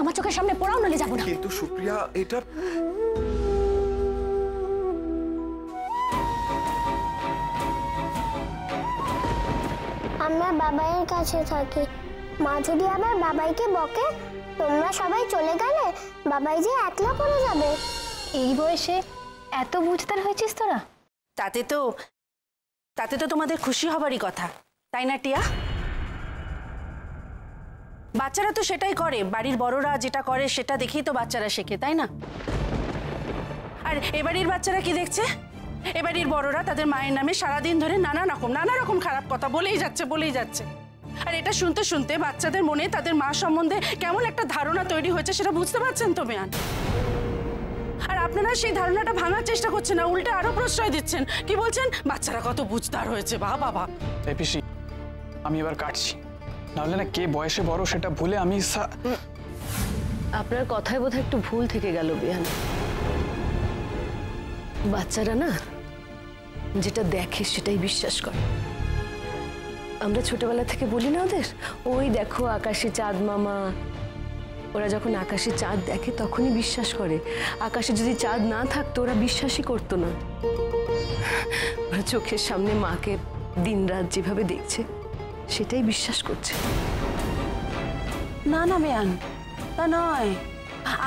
আমার চোখের সামনে পড়াও, নালে যাবো না। কিন্তু সুপ্রিয়া, এটা আমরা বাবাইয়ের কাছে থাকি। মা যদি আবার বাবাইকে বকে, তোমরা সবাই চলে গেলে বাবাই যে একলা পড়ে যাবে। এই বয়সে এত বুঝদার হয়েছিস তোরা? তাতে তো তোমাদের খুশি হবারই কথা, তাই না টিয়া? বাচ্চারা তো সেটাই করে, বাড়ির বড়রা যেটা করে সেটা দেখেই তো বাচ্চারা শেখে, তাই না? আর এবাড়ির বাচ্চারা কি দেখছে? এবাড়ির বড়রা তাদের মায়ের নামে সারাদিন ধরে নানা রকম খারাপ কথা বলেই যাচ্ছে। আর এটা শুনতে শুনতে বাচ্চাদের মনে তাদের মা সম্বন্ধে কেমন একটা ধারণা তৈরি হয়েছে সেটা বুঝতে পারছেন তো মেয়ান? আর আপনারা সেই ধারণাটা ভাঙার চেষ্টা করছেন না, উল্টে আরো প্রশ্রয় দিচ্ছেন। কি বলছেন? বাচ্চারা কত বুঝদার হয়েছে, বাবা। এই পিসি, আমি এবার কাটছি, নাহলে না কে বয়সে বড় সেটা ভুলে আমি আপনার কথায় বোধহয় একটু ভুল থেকে গেল বিয়ান। বাচ্চারা না যেটা দেখে সেটাই বিশ্বাস করে। আমরা ছোটবেলা থেকে বলি না ওদের, ওই দেখো আকাশে চাঁদ মামা। ওরা যখন আকাশে চাঁদ দেখে তখনই বিশ্বাস করে। আকাশে যদি চাঁদ না থাকতো ওরা বিশ্বাসই করতো না। ওরা চোখের সামনে মাকে দিনরাত যেভাবে দেখছে সেটাই বিশ্বাস করছে। না মেয়ান, তা নয়।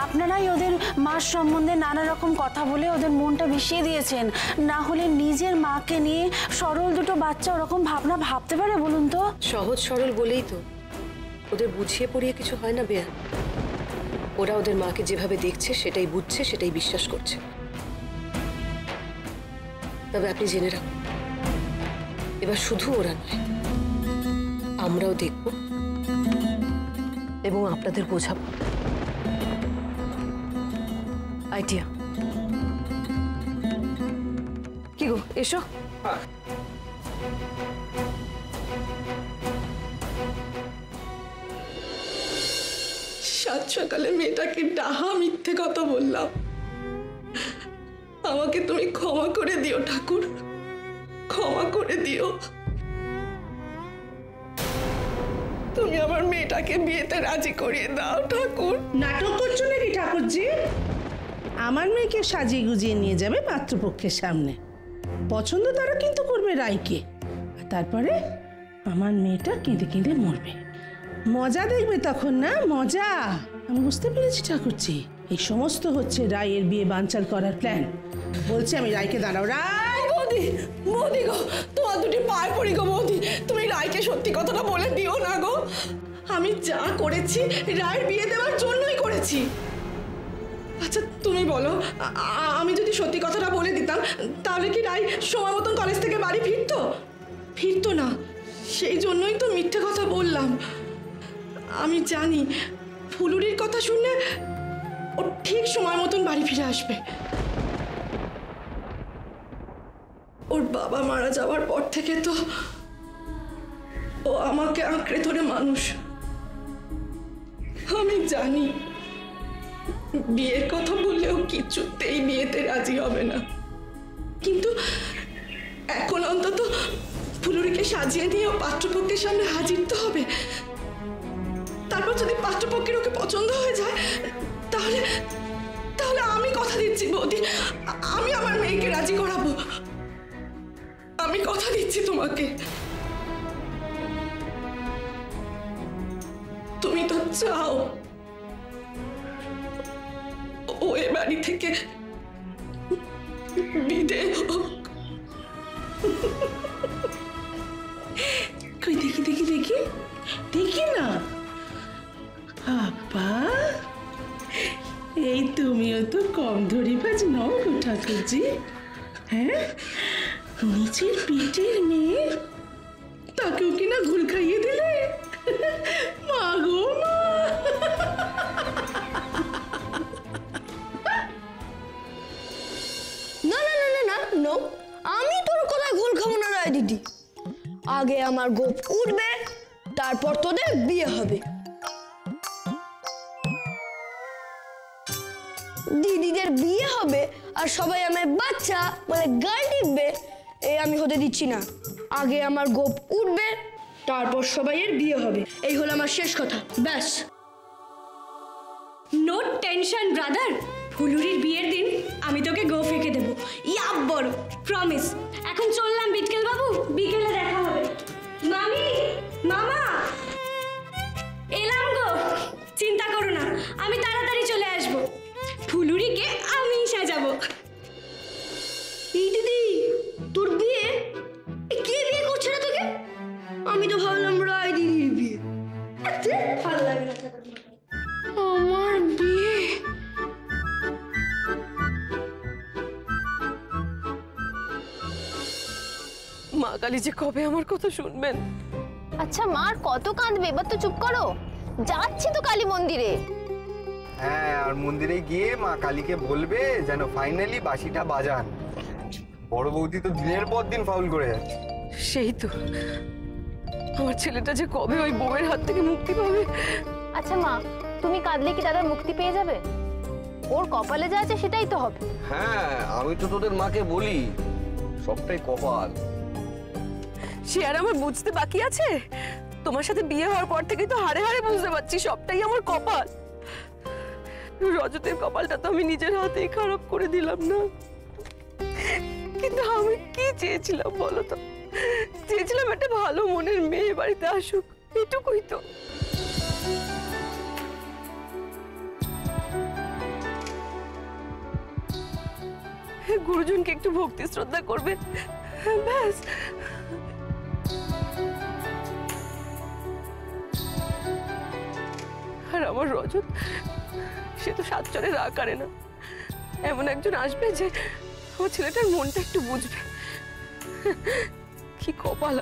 আপনারাই ওদের মার সম্বন্ধে নানা রকম কথা বলে ওদের মনটা বিষিয়ে দিয়েছেন। না হলে নিজের মাকে নিয়ে সরল দুটো বাচ্চা ওরকম ভাবনা ভাবতে পারে বলুন তো? সহজ সরল বলেই তো ওদের বুঝিয়ে পড়িয়ে কিছু হয় না বেয়া। ওরা ওদের মাকে যেভাবে দেখছে সেটাই বুঝছে, সেটাই বিশ্বাস করছে। তবে আপনি জেনে রাখুন, এবার শুধু ওরা নয়, আমরাও দেখব এবং আপনাদের বোঝাবো। আইডিয়া কি গো, এসো। সাত সকালে মেয়েটাকে ডাহা মিথ্যে কথা বললাম। আমাকে তুমি ক্ষমা করে দিও ঠাকুর, ক্ষমা করে দিও। তুমি আমার মেয়েটাকে বিয়েতে রাজি করিয়ে দাও ঠাকুর। নাটক করছো নাকি ঠাকুরজি? আমার মেয়েকে সাজিয়ে গুজিয়ে নিয়ে যাবে পাত্রপক্ষের সামনে, পছন্দ তারা কিন্তু করবে রায়কে, আর তারপরে আমার মেয়েটা কেঁদে কেঁদে মরবে। মজা দেখবে তখন, না মজা? আমি বুঝতে পেরেছি ঠাকুরজি, এই সমস্ত হচ্ছে রায়ের বিয়ে বানচাল করার প্ল্যান। বলছি আমি রায়কে দাঁড়াও। রায়! বৌদি গো, তোমার দুটি পায়ে পড়ি গো বৌদি, তুমি রায়কে সত্যি কথাটা বলে দিও না গো। আমি যা করেছি রায়ের বিয়ে দেওয়ার জন্যই করেছি। আচ্ছা তুমি বলো, আমি যদি সত্যি কথাটা বলে দিতাম তাহলে কি রায় সময় মতন কলেজ থেকে বাড়ি ফিরতো না? সেই জন্যই তো মিথ্যে কথা বললাম। আমি জানি ফুলুরির কথা শুনলে ও ঠিক সময় মতন বাড়ি ফিরে আসবে। ওর বাবা মারা যাওয়ার পর থেকে তো ও আমাকে আঁকড়ে ধরে মানুষ। আমি জানি বিয়ের কথা বললেও কিছুতেই বিয়েতে রাজি হবে না, কিন্তু এখন অন্তত ফুলুরিকে সাজিয়ে নিয়ে পাত্রপক্ষের সামনে হাজির তো হবে। তারপর যদি পাত্রপক্ষের ওকে পছন্দ হয়ে যায় তাহলে তাহলে আমি কথা দিচ্ছি বৌদি, আমি আমার মেয়েকে রাজি করাবো। আমি কথা দিচ্ছি তোমাকে। তুমি তো চাও ও এ বাড়ি থেকে বিদায় হোক। কই দেখি দেখি দেখি দেখি না। আপা, এই তুমিও তো কম ধরিবাজ নও গো ঠাকুরজি। হ্যাঁ, নিচের পিঠের মেয়ে, তাকেও কিনা ঘুল খাইয়ে দিলে। মা গো মা! না না না না না নো, আমি তোর কথায় ভুল খাবো না রায় দিদি। আগে আমার গোপ উঠবে, তারপর তোদের বিয়ে হবে। দিদিদের বিয়ে হবে আর সবাই আমায় বাচ্চা বলে গাল টিপবে, এই আমি হতে দিচ্ছি না। আগে আমার গোপ উঠবে, তারপর সবাইয়ের বিয়ে হবে। এই হলো আমার শেষ কথা, ব্যাস। নো টেনশন ব্রাদার, ফুলুরির বিয়ের দিন আমি তোকে গো ফেঁকে দেবো, ইয়াব বড় প্রমিস। এখন চললাম বিটকেল বাবু, বিকেলে দেখা হবে। মামি, মামা, এলাম গো, চিন্তা করো না, আমি তাড়াতাড়ি চলে আসবো। ফুলুরিকে আমি সাজাবো। এই দিদি, তোর বিয়ে? কে বিয়ে করছে না তোকে? আমি তো ভাবলাম রায় দিদির বিয়ে। ভালো লাগে না আমার বিয়ে। মা কালী যে কবে আমার কথা শুনবেন। আচ্ছা মা, আর কত কাঁদবে? এবার তো চুপ করো। যাচ্ছি তো কালী মন্দিরে। হ্যাঁ, আর মন্দিরে গিয়ে মা কালীকে বলবে যেন ফাইনালি বাঁশিটা বাজান। বড় বৌদি তো দিনের পর দিন ফাউল করে যাচ্ছে। সেই তো, আমার ছেলেটা যে কবে ওই বউয়ের হাত থেকে মুক্তি পাবে। আচ্ছা মা, তুমি কাঁদলে কি দাদার মুক্তি পেয়ে যাবে? ওর কপালে যা আছে সেটাই তো হবে। হ্যাঁ, আমি তো তোদের মাকে বলি সবটাই কপাল। সে আর আমার বুঝতে বাকি আছে? তোমার সাথে বিয়ে হওয়ার পর থেকেই তো হাড়ে হাড়ে বুঝতে পারছি সবটাই আমার কপাল। রজতের কপালটা তো আমি নিজের হাতেই খারাপ করে দিলাম না? কিন্তু আমি কি চেয়েছিলাম বলো তো? চেয়েছিলাম একটা ভালো মনের মেয়ে বাড়িতে আসুক, এটুকুই তো। গুরুজনকে একটু ভক্তি শ্রদ্ধা করবে, ব্যাস। আর আমার রজত, সে তো সাতচরে রাগ করে না। এমন একজন আসবে যে আমার ছেলেটার মনটা একটু বুঝবে। কি কপাল,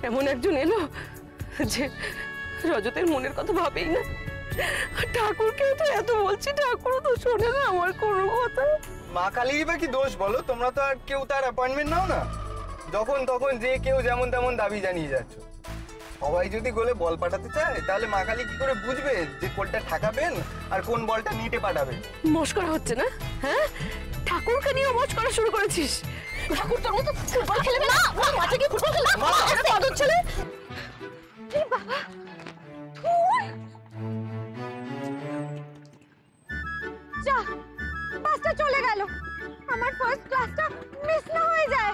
এমন একজন এলো যে রজতের মনের কথা ভাবেই না। ঠাকুরকেও তো এত বলছি, ঠাকুরও তো শোনে না আমার কোনো কথা। মা কালীর বা কি দোষ বলো? তোমরা তো আর কেউ তার অ্যাপয়েন্টমেন্ট নাও না। যখন তখন যে কেউ যেমন তেমন দাবি জানিয়ে যাচ্ছ। সবাই যদি গোলে বল পাঠাতে চায় তাহলে মা কালী কি করে বুঝবে যে কোনটা ঠাকাবেন আর কোন বলটা নিটে পাঠাবেন? মস্করা হচ্ছে না? হ্যাঁ, ঠাকুরকে নিয়ে মস্করা শুরু করেছিস? ঠাকুর তোর মতো ফুটবল খেলবে না? মাঠে কি ফুটবল খেলা? পাগল ছেলে। বাবা, যা, বাসটা চলে গেল। আমার ফার্স্ট ক্লাসটা মিস না হয়ে যায়।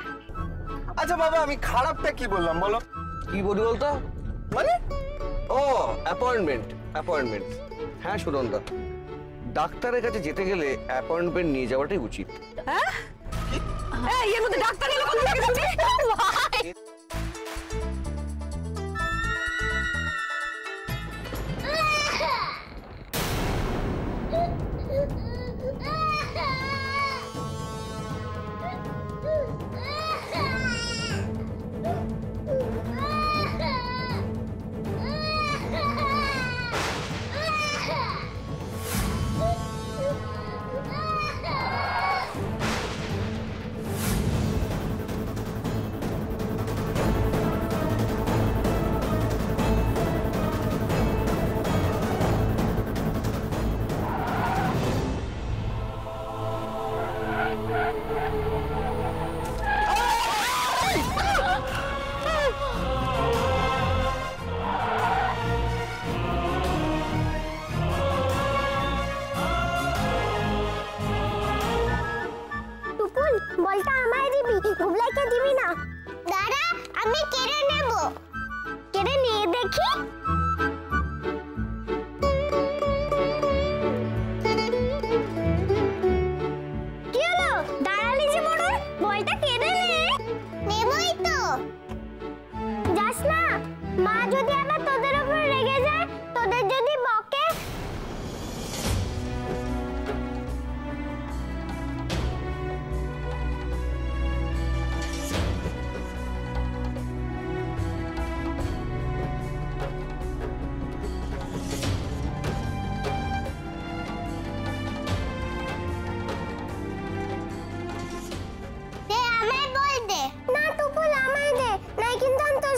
আচ্ছা বাবা, আমি খারাপটা কি বললাম বলো? কি বলি বলতো? মানে ও অ্যাপয়েন্টমেন্ট, অ্যাপয়েন্টমেন্ট। হ্যাঁ সুনন্দা, ডাক্তারের কাছে যেতে গেলে অ্যাপয়েন্টমেন্ট নিয়ে যাওয়াটাই উচিত। হ্যাঁ, এই এর মধ্যে ডাক্তার এলো কোথা থেকে শুনি? বলটা আমায় দিবি, গুবলাইকে দিবি না? দাঁড়া, আমি কেড়ে নেব। কেড়ে নিয়ে দেখি। কি হলো? দাঁড়ালি যে বড়, বলটা কেড়ে নে। নেবই তো। যাস না, মা যদি আবার তোদের উপর রেগে যায়, তোদের যদি বকে।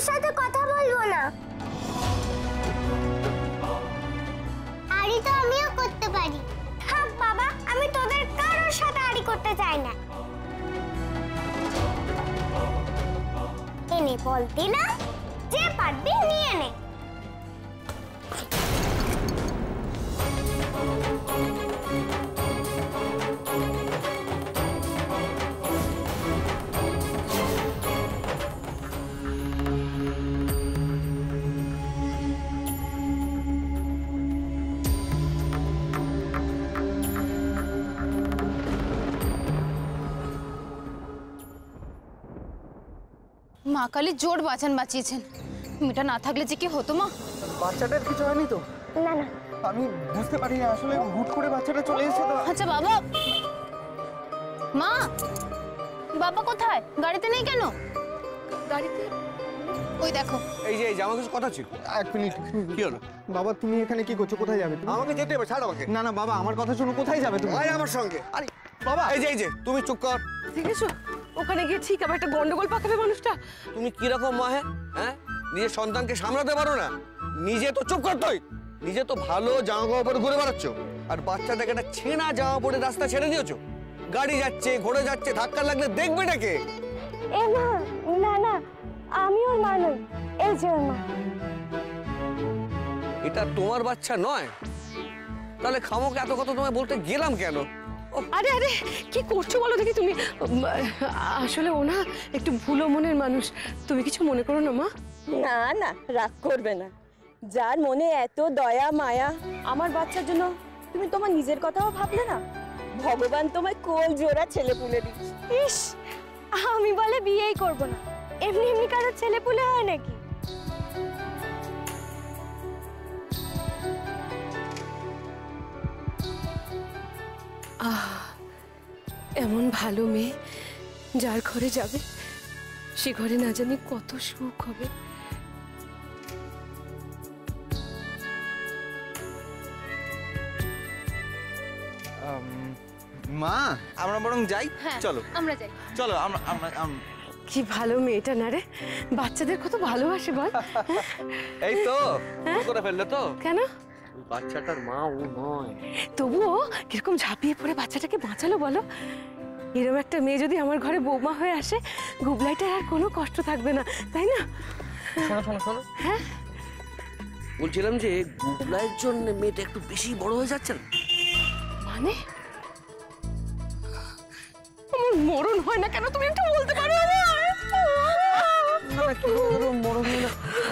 সাথে কথা বলবো না। আড়ি তো আমিও করতে পারি। থাক বাবা, আমি তোদের কারোর সাথে আড়ি করতে চাই না। এনে বলতি না, যে পারবি নিয়ে নে। মা কালী জোর বাঁচান বাঁচিয়েছেন। মেয়েটা না থাকলে যে কি হতো মা। বাচ্চাটার কিছু হয়নি তো? না না আমি বুঝতে পারিনি আসলে, হুট করে বাচ্চাটা চলে এসেছে তো। আচ্ছা বাবা, মা বাবা কোথায়? গাড়িতে নেই কেন? গাড়িতে ওই দেখো। এই যে আমার কিছু কথা ছিল। এক মিনিট। কি হলো? বাবা তুমি এখানে কি করছো? কোথায় যাবে তুমি? আমাকে যেতে হবে, ছাড় আমাকে। না না বাবা, আমার কথা শোনো, কোথায় যাবে তুমি? আয় আমার সঙ্গে। আরে বাবা এই যে তুমি চুপ কর। দেখেছো ওখানে গিয়ে ঠিক আবার একটা গন্ডগোল পাকাবে মানুষটা। তুমি কিরকম মা? হ্যাঁ, নিজের সন্তানকে সামলাতে পারো না? নিজে তো চুপ কর তুই। নিজে তো ভালো জামা কাপড় পরে ঘুরে বেড়াচ্ছ, আর বাচ্চাটাকে একটা ছেঁড়া জামা পরে রাস্তা ছেড়ে দিয়েছো। গাড়ি যাচ্ছে, ঘোড়া যাচ্ছে, ধাক্কা লাগলে দেখবে নাকি? এ মা, না না আমি ওর মা নই, এই যে ওর মা। এটা তোমার বাচ্চা নয়? তাহলে খামোকে এত কথা তোমায় বলতে গেলাম কেন? আরে আরে কি করছো বলো দেখি তুমি। আসলে ও না একটু ভুলো মনের মানুষ, তুমি কিছু মনে করো না মা। না না, রাগ করবে না। যার মনে এত দয়া মায়া আমার বাচ্চার জন্য, তুমি তোমার নিজের কথাও ভাবলে না? ভগবান তোমায় কোল জোড়া ছেলে পুলে দিচ্ছে। ইস, আমি বলে বিয়েই করব না। এমনি এমনি কারো ছেলে পুলে হয় নাকি? এমন ভালো মেয়ে যার ঘরে যাবে সে ঘরে না জানি কত সুখ হবে। মা আমরা বরং যাই। চলো আমরা যাই। চলো আমরা আমরা কি ভালো মেয়েটা না রে, বাচ্চাদের কত ভালোবাসে বল। এই তো ভুল করে ফেললে তো। কেন? বাচ্চাটার মা ও নয়। তবুও কিরকম ঝাঁপিয়ে পড়ে বাচ্চাটাকে বাঁচালো বলো। এরকম একটা মেয়ে যদি আমার ঘরে বৌমা হয়ে আসে, গুবলাইটার আর কোনো কষ্ট থাকবে না, তাই না? শোনো শোনো শোনো, হ্যাঁ বলছিলাম যে গুবলাইয়ের জন্য মেয়েটা একটু বেশি বড় হয়ে যাচ্ছে না? মানে আমার মরণ হয় না কেন, তুমি একটু বলতে পারো? না কি মরণ হলো,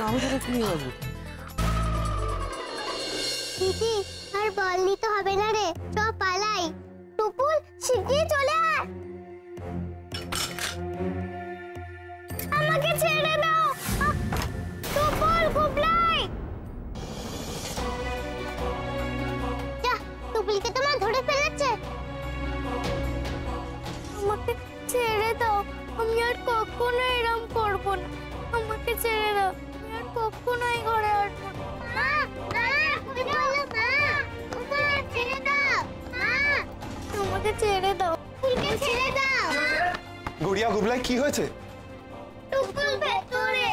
আমি তাহলে কি হবে? দিদি আর বল নিতে হবে না রে, চল পালাই। টুপুল শিগগিরই চলে আয়। আমাকে ছেড়ে দাও। টুপুল, গুবলাই যা, টুপুলকে তোমার ধরে ফেলেছে। আমাকে ছেড়ে দাও, আমি আর কখনো এরম করব না। আমাকে ছেড়ে দাও, আমি আর কখনো এই ঘরে আসবো না। আমাকে ছেড়ে দাও, ফুলকে ছেড়ে দাও। গুড়িয়া গুবলাই কি হয়েছে? টুকুল ভেতরে।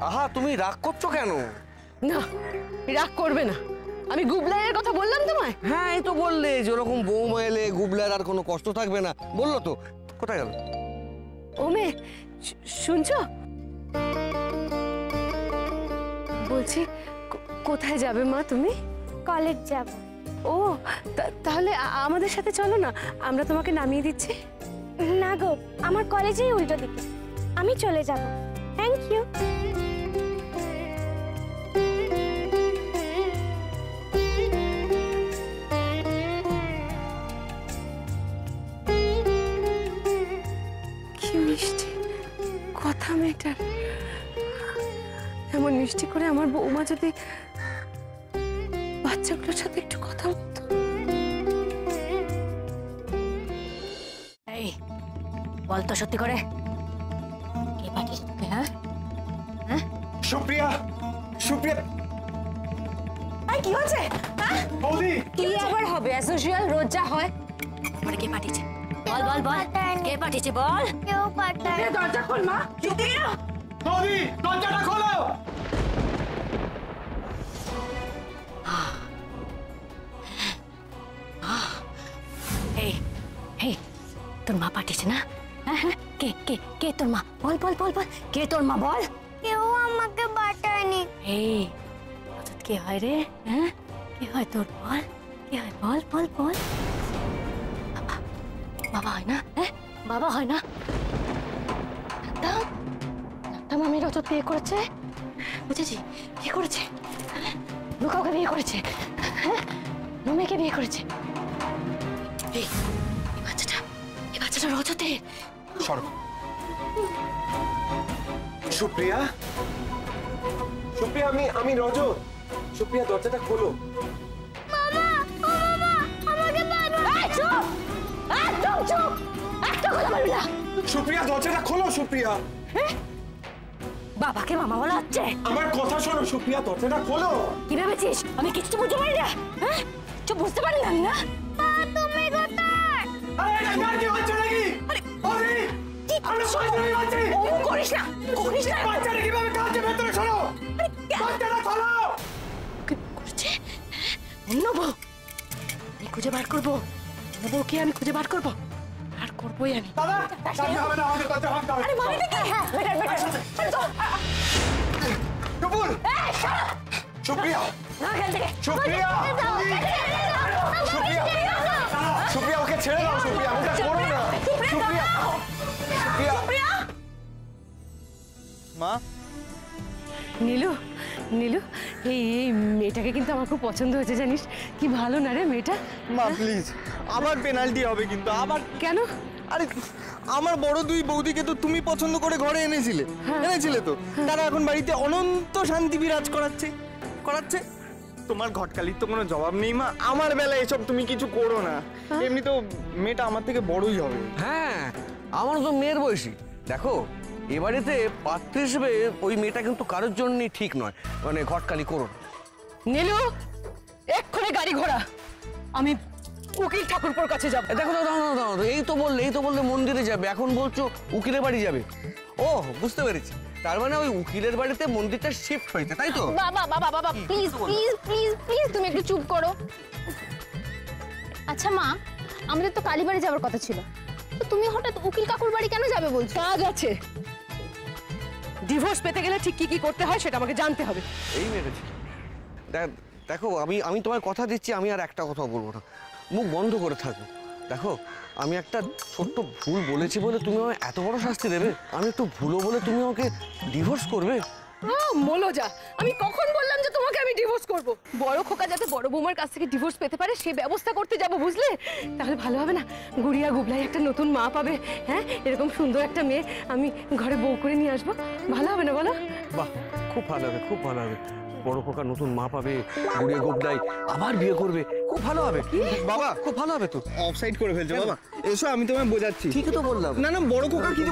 আহা তুমি রাগ করছো কেন? না রাগ করবে না, আমি গুবলাইয়ের কথা বললাম তোমায়। হ্যাঁ এই তো বললে যে ওরকম বৌমা এলে গুবলার আর কোনো কষ্ট থাকবে না, বললো তো। কোথায় গেল? ও মেয়ে শুনছো? বলছি কোথায় যাবে মা তুমি? কলেজ যাব। ও তাহলে আমাদের সাথে চলো না, আমরা তোমাকে নামিয়ে দিচ্ছি। না গো, আমার কলেজেই উল্টো দিকে, আমি চলে যাব। Thank you. কি মিষ্টি কথা মেয়েটার। এমন মিষ্টি করে আমার বৌমা যদি বাচ্চাগুলোর সাথে একটু কথা বলতো। এই বল তো সত্যি করে, কে পাঠিয়েছে তোকে? হ্যাঁ হ্যাঁ সুপ্রিয়া, সুপ্রিয়া কি হচ্ছে? বৌদি কি আবার হবে? অ্যাসোসিয়াল রোজ যা হয়। মানে কে পাঠিয়েছে? বল বল বল, কে পাঠিয়েছে বল। কেউ পাঠায়। দরজা খোল মা। বৌদি দরজাটা খোলো। এই এই তোর মা পাঠিয়েছে না? হ্যাঁ হ্যাঁ, কে কে কে তোর মা? বল বল বল বল, কে তোর মা বল? কেউ আমাকে বাঁচায়নি। এই রজত কে হয় রে? হ্যাঁ, কে হয় তোর? বল, কে হয়? বল বল বল। বাবা, বাবা হয় না? হ্যাঁ, বাবা হয় না? নাম আমি রজত বিয়ে করেছে, বুঝেছি? কি করেছে? লুকাওকে বিয়ে করেছে, হ্যাঁ, নমেকে বিয়ে করেছে। এই বাচ্চাটা রজতের। সরো। সুপ্রিয়া, সুপ্রিয়া, আমি রজত। সুপ্রিয়া, দরজাটা খোলো। মামা, ও মামা, আমাকে বাঁচাও। এই চুপ, একদম চুপ, একটা কথা বলবি না। সুপ্রিয়া, দরজাটা খোলো। সুপ্রিয়া, বাবাকে মামা বলা হচ্ছে? আমার কথা শোনো। সুপ্রিয়া, দরজাটা খোলো। কি ভেবেছিস আমি কিছু বুঝতে পারি না? হ্যাঁ, চুপ, বুঝতে পারি না না। তুমি কোথায়? আরে এটা কি হচ্ছে নাকি? আরে আমরা শয়তানি মারছি। ও করিস না, করিস না। বাচ্চাটা কিভাবে কাছে ভেতরে চলো। বাচ্চাটা খোলো। কি করছে? অন্য বউ আমি খুঁজে বার করবো, অন্য বউকে আমি খুঁজে বার করবো, আর করবোই আমি। দাদা, দাদা হবে না, আমাদের কথা ভাবতে হবে। আরে মামি দেখি, হ্যাঁ বেটার বেটার। কবুল। সুপ্রিয়া, না খেল থেকে। সুপ্রিয়া, সুপ্রিয়া, সুপ্রিয়া, ওকে ছেড়ে দাও। সুপ্রিয়া, ওকে করো না। সুপ্রিয়া, সুপ্রিয়া, মা। নীলু, নীলু, এই মেয়েটাকে কিন্তু আমার খুব পছন্দ হয়েছে, জানিস? কি ভালো না রে মেয়েটা। মা প্লিজ, আবার পেনাল্টি হবে কিন্তু। আবার কেন? আরে আমার বড় দুই বৌদিকে তো তুমি পছন্দ করে ঘরে এনেছিলে তো। তারা এখন বাড়িতে অনন্ত শান্তি বিরাজ করাচ্ছে। তোমার ঘটকালির তো কোনো জবাব নেই মা। আমার বেলায় এসব তুমি কিছু করো না। এমনি তো মেয়েটা আমার থেকে বড়ই হবে। হ্যাঁ, আমারও তো মেয়ের বয়সী। দেখো, এ বাড়িতে পাত্রী হিসেবে ওই মেয়েটা কিন্তু কারোর জন্যই ঠিক নয়। মানে ঘটকালি করো না। নীলু, এক্ষুনি গাড়ি ঘোড়া, আমি উকিল ঠাকুরপোর কাছে যাব। দেখো দাও, এই তো বললে মন্দিরে যাবে, এখন বলছো উকিলের বাড়ি যাবে। ও, বুঝতে পেরেছি। তার মানে ওই উকিলের বাড়িতে মন্দিরটা শিফট হয়েছে, তাই তো? বাবা বাবা বাবা, প্লিজ প্লিজ প্লিজ প্লিজ তুমি একটু চুপ করো। আচ্ছা মা, আমাদের তো কালীবাড়ি যাওয়ার কথা ছিল, তো তুমি হঠাৎ উকিল কাকুর বাড়ি কেন যাবে বলছো? কাজ আছে। ডিভোর্স পেতে গেলে ঠিক কি করতে হয় সেটা আমাকে জানতে হবে। এই মেরেছি। দেখো, আমি তোমার কথা দিচ্ছি, আমি আর একটা কথা বলবো না। মুখ বন্ধ করে থাকো। দেখো, আমি একটা ছোট্ট ভুল বলেছি বলে তুমি আমায় এত বড় শাস্তি দেবে? আমি একটু ভুলও বলে তুমি আমাকে ডিভোর্স করবে? মলোজা, আমি কখন বললাম যে তোমাকে আমি ডিভোর্স করব? বড় খোকা যাতে বড় বৌমার কাছ থেকে ডিভোর্স পেতে পারে সেই ব্যবস্থা করতে যাব, বুঝলে? তাহলে ভালো হবে না? গুড়িয়া গুবলাই একটা নতুন মা পাবে। হ্যাঁ, এরকম সুন্দর একটা মেয়ে আমি ঘরে বউ করে নিয়ে আসবো। ভালো হবে না বলো? বাহ, খুব ভালো হবে, খুব ভালো হবে। বড় খোকা নতুন মা পাবে, গুড়িয়ে গোবদাই আবার বিয়ে করবে, খুব ভালো হবে। বাবা, খুব ভালো হবে তো। অফসাইড করে ফেলছো বাবা। এসো, আমি তোমায় বোঝাচ্ছি। ঠিকই তো বললাম। না, বড় খোকা কিছু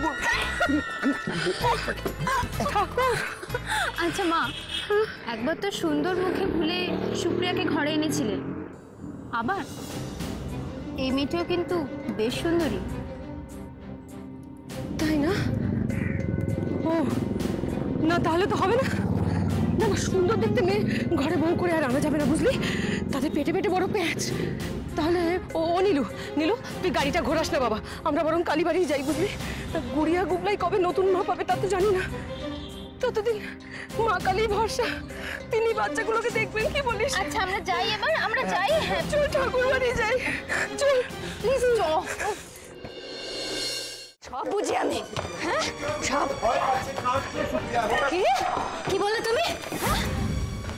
আচ্ছা মা, একবার তো সুন্দর মুখে ভুলে সুপ্রিয়াকে ঘরে এনেছিলেন, আবার এই মেয়েটাও কিন্তু বেশ সুন্দরী। তাই না? ও না, তাহলে তো হবে না। না না, সুন্দর দেখতে মেয়ে ঘরে বউ করে আর আনা যাবে না, বুঝলি? তাদের পেটে পেটে বড় প্যাঁচ। তাহলে ও নীলু, নীলু, তুই গাড়িটা ঘোরাস না বাবা, আমরা বরং কালীবাড়ি যাই, বুঝলি? গুড়িয়া গুবলাই কবে নতুন মা পাবে তা তো জানি না। ততদিন মা কালী ভরসা, তিনি বাচ্চাগুলোকে দেখবেন, কি বলিস? আচ্ছা আমরা যাই, এবার আমরা যাই। হ্যাঁ চল ঠাকুর বাড়ি যাই, চল প্লিজ চলো। সব বুঝি আমি। হ্যাঁ, সব। কি বললে তুমি? হ্যাঁ,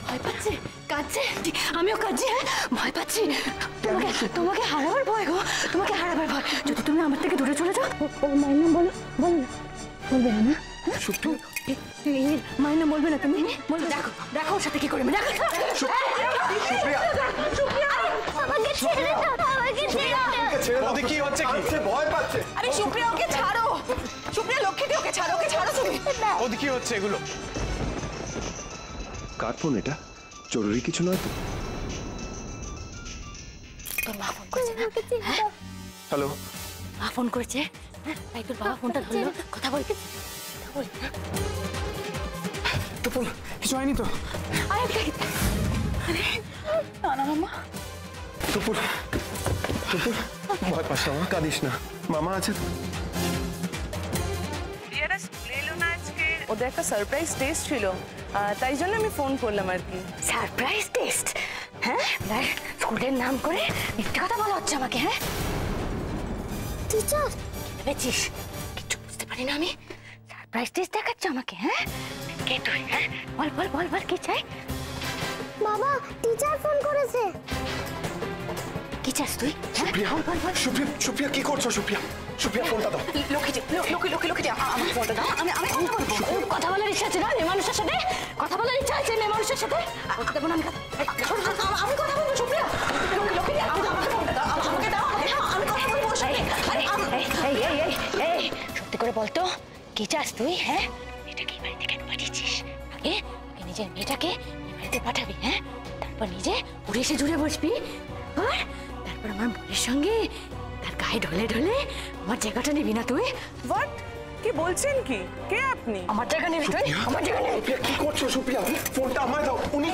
ভয় পাচ্ছে, কাঁদছে, আমিও কাঁদছি। হ্যাঁ, ভয় পাচ্ছি। তোমাকে হারাবার ভয় গো, তোমাকে হারাবার ভয়। যদি তুমি আমার থেকে দূরে চলে যাও। মায়ের নাম বলো, বলো না, বলবে না? মায়ের নাম বলবে না তুমি? বলবে। দেখো দেখো ওর সাথে কি করে। দেখো আমাকে ছেড়ে দাও, আমাকে ছেড়ে দাও। কি হচ্ছে? কি ভয় পাচ্ছে? আরে সুপ্রিয়া, ওকে ছাড়ো। সুপ্রিয়া লক্ষ্মীটি, ওকে ছাড়ো, ওকে ছাড়ো তুমি। ওদি কি হচ্ছে এগুলো? কার ফোন এটা? জরুরি কিছু নয় তো? তোর মা ফোন করেছে না? হ্যাঁ, হ্যালো, মা ফোন করেছে। হ্যাঁ, তাই তোর বাবা ফোনটা ধরলো, কথা বল। টুপুর, কিছু হয়নি তো? আরে না না মামা। টুপুর, ভয় পাস না, কাঁদিস না, মামা আছে। ওদের একটা সারপ্রাইজ টেস্ট ছিল, তাই জন্য আমি ফোন করলাম আর কি। Surprise test? হ্যাঁ, স্কুলের নাম করে মিথ্যে কথা বলা হচ্ছে আমাকে। হ্যাঁ টিচার ভেবেছিস কিছু বুঝতে পারি না আমি? সারপ্রাইজ টেস্ট দেখাচ্ছ আমাকে? হ্যাঁ, কে তুই? হ্যাঁ, বল বল বল বল, কি চাই? বাবা টিচার ফোন করেছে। কি চাস তুই? সুপ্রিয়া, সুপ্রিয়া, সুপ্রিয়া কি করছো? সুপ্রিয়া, সুপ্রিয়া ফোনটা দাও। লোকে আমাকে ফোনটা দাও। আমি কথা বলার ইচ্ছা আছে না মেয়ে মানুষের সাথে? কথা বলার ইচ্ছা আছে মেয়ে মানুষের সাথে? দেবো না আমি কথা বলবো। সুপ্রিয়া, লোকে আমাকে ফোনটা দাও, আমাকে দাও, আমি কথা বলবো ওর সাথে। এই সত্যি করে বলতো কি চাস তুই? হ্যাঁ, মেয়েটাকে এই বাড়িতে কেন পাঠিয়েছিস? আগে নিজের মেয়েটাকে এই বাড়িতে পাঠাবি, হ্যাঁ, তারপর নিজে উড়ে এসে জুড়ে বসবি, তারপর আমার বোনের সঙ্গে তার গায়ে ঢলে ঢলে আমার জায়গাটা নিবি না তুই? হোয়াট? কি বলছেন কি? কে আপনি? আমার জায়গা নিবি তুই? আমার জায়গা নিবি? সুপ্রিয়া কি করছো? সুপ্রিয়া ফোনটা আমায় দাও। উনি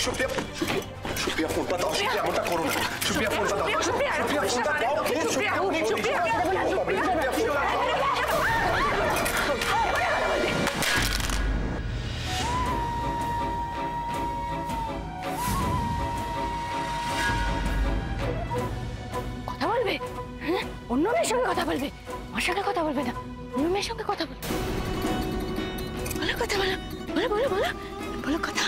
সুপ্রিয়া, সুপ্রিয়া, সুপ্রিয়া ফোনটা দাও। সুপ্রিয়া এমনটা করো না। সুপ্রিয়া ফোনটা দাও। সুপ্রিয়া ফোনটা দাও। প্লিজ সুপ্রিয়া, কথা বলবে? হ্যাঁ, অন্য মেয়ের সঙ্গে কথা বলবে, আমার সঙ্গে কথা বলবে না। অন্য মেয়ের সঙ্গে কথা বলবে। বলো কথা, বলো বলো বলো বলো বলো কথা।